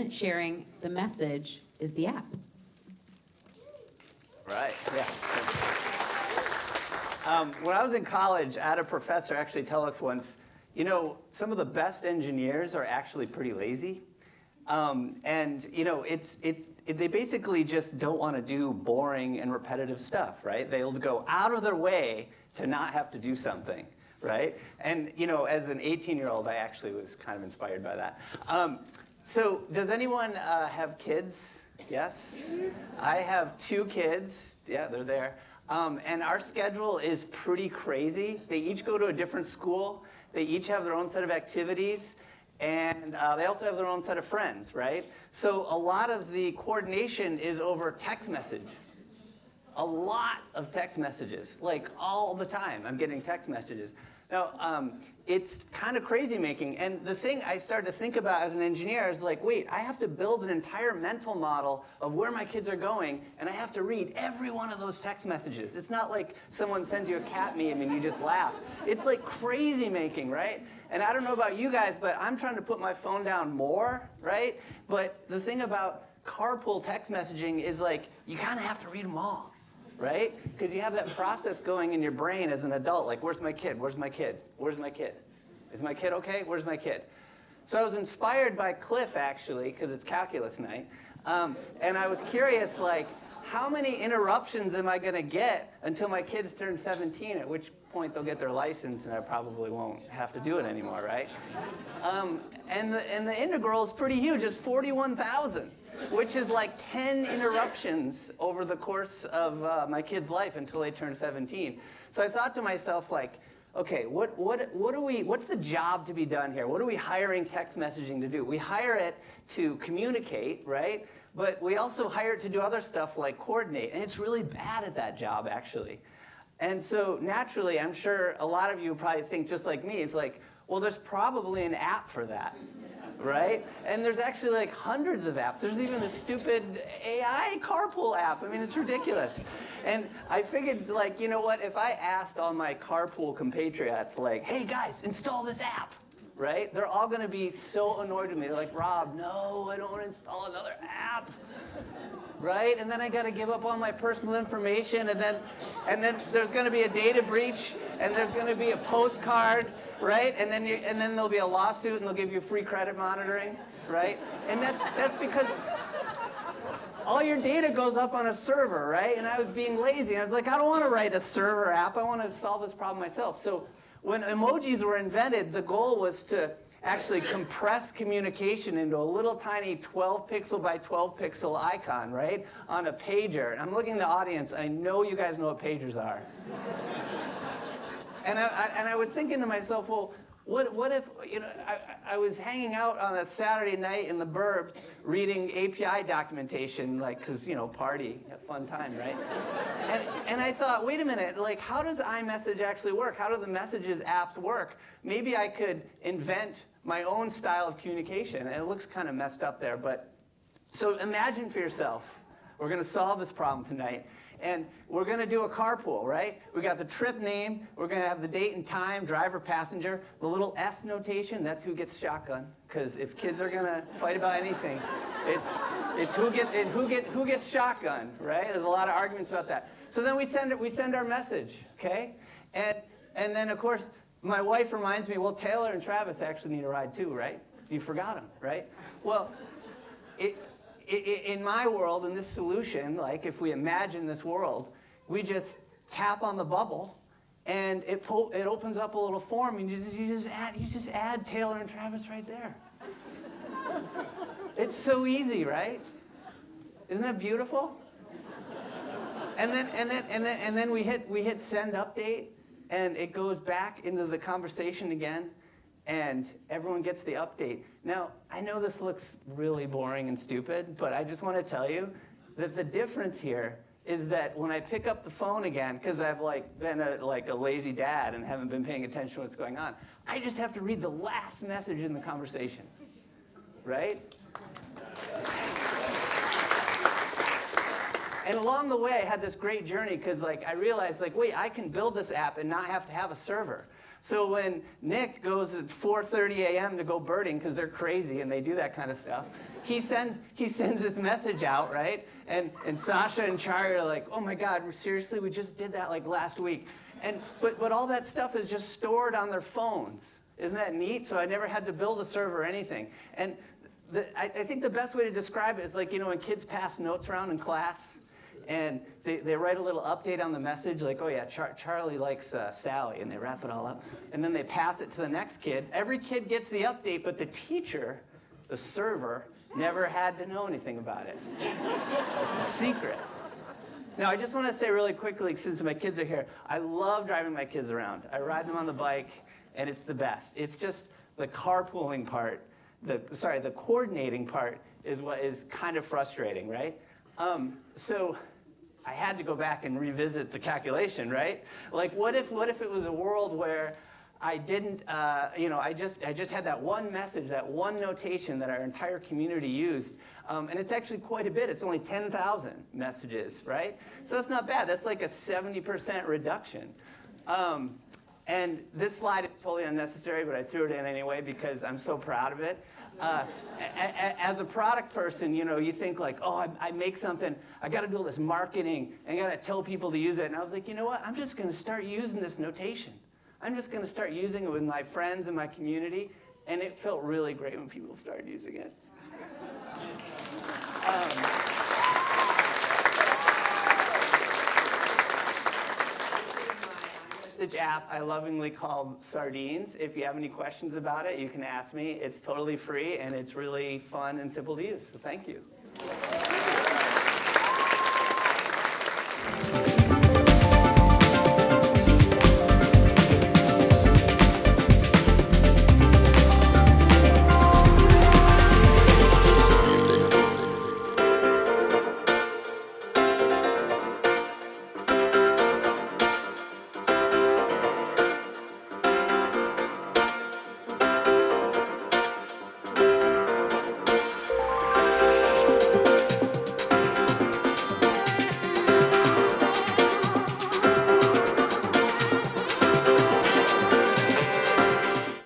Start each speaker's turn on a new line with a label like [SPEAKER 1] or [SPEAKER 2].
[SPEAKER 1] isn't sharing the message is the app.
[SPEAKER 2] Right, yeah. When I was in college, I had a professor actually tell us once, you know, some of the best engineers are actually pretty lazy. And you know, they basically just don't want to do boring and repetitive stuff, right? They'll go out of their way to not have to do something, right? And you know, as an 18-year-old, I actually was kind of inspired by that. So does anyone have kids? Yes? I have 2 kids. Yeah, they're there. And our schedule is pretty crazy. They each go to a different school. They each have their own set of activities. And they also have their own set of friends, right? So a lot of the coordination is over text message. A lot of text messages, like all the time I'm getting text messages. Now, it's kind of crazy making. And the thing I started to think about as an engineer is like, wait, I have to build an entire mental model of where my kids are going, and I have to read every one of those text messages. It's not like someone sends you a cat meme and you just laugh. It's like crazy making, right? And I don't know about you guys, but I'm trying to put my phone down more, right? But the thing about carpool text messaging is like, you kind of have to read them all, right? Because you have that process going in your brain as an adult, like, where's my kid? Where's my kid? Where's my kid? Is my kid okay? Where's my kid? So I was inspired by Cliff, actually, because it's calculus night. And I was curious, like, how many interruptions am I going to get until my kids turn 17, at which point they'll get their license and I probably won't have to do it anymore, right? And the integral is pretty huge. It's 41,000, which is like 10 interruptions over the course of my kid's life until they turn 17. So I thought to myself, like, okay, what's the job to be done here? What are we hiring text messaging to do? We hire it to communicate, right? But we also hire it to do other stuff like coordinate. And it's really bad at that job, actually. And so naturally, I'm sure a lot of you probably think just like me. It's like, well, there's probably an app for that, right? And there's actually like hundreds of apps. There's even a stupid AI carpool app. I mean, it's ridiculous. And I figured, like, you know what? If I asked all my carpool compatriots, like, hey, guys, install this app, right? They're all going to be so annoyed with me. They're like, Rob, no, I don't want to install another app. Right? And then I got to give up all my personal information, and then there's going to be a data breach, and there's going to be a postcard, right? And then there'll be a lawsuit, and they'll give you free credit monitoring, right? And that's because all your data goes up on a server, right? And I was being lazy. I was like, I don't want to write a server app. I want to solve this problem myself. So when emojis were invented, the goal was to actually compress communication into a little tiny 12 pixel by 12 pixel icon, right, on a pager. And I'm looking at the audience. I know you guys know what pagers are. And I was thinking to myself, well, what if, you know, I was hanging out on a Saturday night in the burbs reading API documentation, like, because, you know, party, have fun time, right? And I thought, wait a minute, like, how does iMessage actually work? How do the messages apps work? Maybe I could invent my own style of communication. And it looks kind of messed up there, but so imagine for yourself, we're going to solve this problem tonight. And we're going to do a carpool, right? We got the trip name. We're going to have the date and time, driver, passenger. The little S notation, that's who gets shotgun. Because if kids are going to fight about anything, it's who gets shotgun, right? There's a lot of arguments about that. So then we send our message, okay? And then, of course, my wife reminds me, well, Taylor and Travis actually need a ride too, right? You forgot them, right? Well, in my world, in this solution, like if we imagine this world, we just tap on the bubble, and it opens up a little form, and you just add Taylor and Travis right there. It's so easy, right? Isn't that beautiful? And then we hit send update, and it goes back into the conversation again, and everyone gets the update. Now, I know this looks really boring and stupid, but I just want to tell you that the difference here is that when I pick up the phone again, because I've been a lazy dad and haven't been paying attention to what's going on, I just have to read the last message in the conversation, right? And along the way, I had this great journey because I realized, wait, I can build this app and not have to have a server. So when Nick goes at 4:30 a.m. to go birding, because they're crazy and they do that kind of stuff, he sends this message out, right? And Sasha and Charlie are like, oh my God, seriously, we just did that like last week. But all that stuff is just stored on their phones. Isn't that neat? So I never had to build a server or anything. And I think the best way to describe it is like, when kids pass notes around in class, and they write a little update on the message, like, oh yeah, Charlie likes Sally, and they wrap it all up. And then they pass it to the next kid. Every kid gets the update, but the teacher, the server, never had to know anything about it. It's a secret. Now, I just want to say really quickly, since my kids are here, I love driving my kids around. I ride them on the bike, and it's the best. It's just the carpooling part, the coordinating part is what is kind of frustrating, right? So I had to go back and revisit the calculation, right? Like, what if it was a world where I didn't, I just had that one message, that one notation that our entire community used, and it's actually quite a bit. It's only 10,000 messages, right? So that's not bad. That's like a 70% reduction. And this slide is totally unnecessary, but I threw it in anyway because I'm so proud of it. As a product person, you think like, oh, I make something, I got to do all this marketing, and I got to tell people to use it. And I was like, you know what? I'm just going to start using this notation. I'm just going to start using it with my friends and my community, and it felt really great when people started using it. Message app I lovingly call Sardines. If you have any questions about it, you can ask me. It's totally free, and it's really fun and simple to use, so thank you.